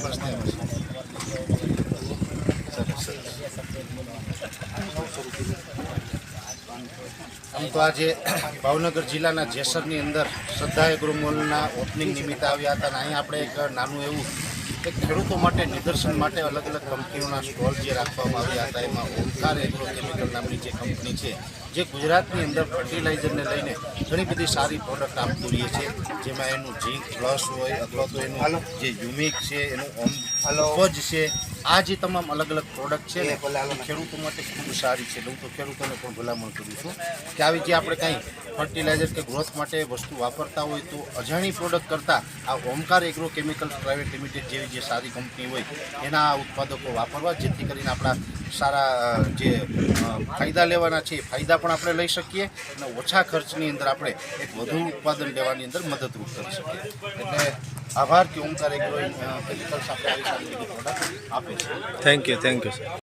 વર્ષથી આવે છે. આમ તો આજે ભાવનગર જિલ્લાના જેસરની અંદર શ્રદ્ધા એગ્રો મોલના ઓપનિંગ નિમિત્તે આવ્યા હતા અને અહીંયા આપણે એક નાનું એવું એક ખેડૂતો માટે નિદર્શન માટે અલગ અલગ કંપનીઓના સ્ટોલ જે રાખવામાં આવ્યા હતા. એમાં ઓમકાર એગ્રો કેમિકલ નામની જે કંપની છે જે ગુજરાતની અંદર ફર્ટિલાઇઝરને લઈને ઘણી બધી સારી પ્રોડક્ટ આપતું રહે છે, જેમાં એનું ઝીંક પ્લસ હોય અથવા તો એનું જે યુમિક છે, એનું ઉપજ છે, આ જે તમામ અલગ અલગ પ્રોડક્ટ છે ને એ ખેડૂતો માટે ખૂબ સારી છે. હું તો ખેડૂતોને પણ ભલામણ કરું છું કે આવી જે આપણે કાંઈ ફર્ટિલાઇઝર કે ગ્રોથ માટે વસ્તુ વાપરતા હોય તો અજાણી પ્રોડક્ટ કરતાં આ Omkar agro chemicals private limited જેવી જે સારી કંપની હોય એના આ ઉત્પાદકો વાપરવા, જેથી કરીને આપણા સારા જે ફાયદા લેવાના છે એ ફાયદા પણ આપણે લઈ શકીએ અને ઓછા ખર્ચની અંદર આપણે એક વધુ ઉત્પાદન લેવાની અંદર મદદરૂપ કરી શકીએ. એટલે આભાર કે ઓમકાર એગ્રો કેમિકલ્સ આપણે આવી સારી પ્રોડક્ટ આપે છે. Thank you sir.